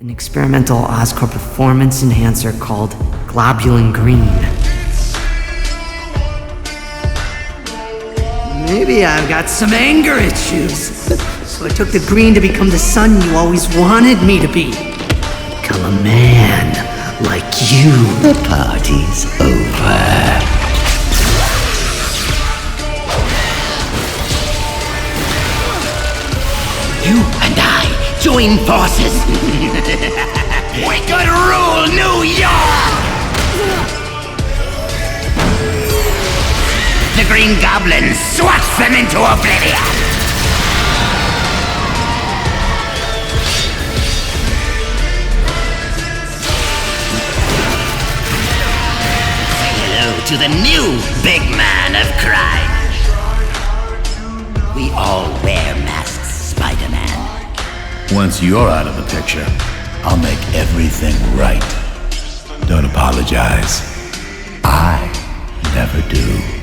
An experimental Oscorp performance enhancer called Globulin Green. Maybe I've got some anger issues. So I took the green to become the son you always wanted me to be. Become a man like you. The party's over. You and I join forces. We could rule New York! The Green Goblin swats them into oblivion! Say hello to the new big man of crime. We all wear masks, Spider-Man. Once you're out of the picture, I'll make everything right. Don't apologize. I never do.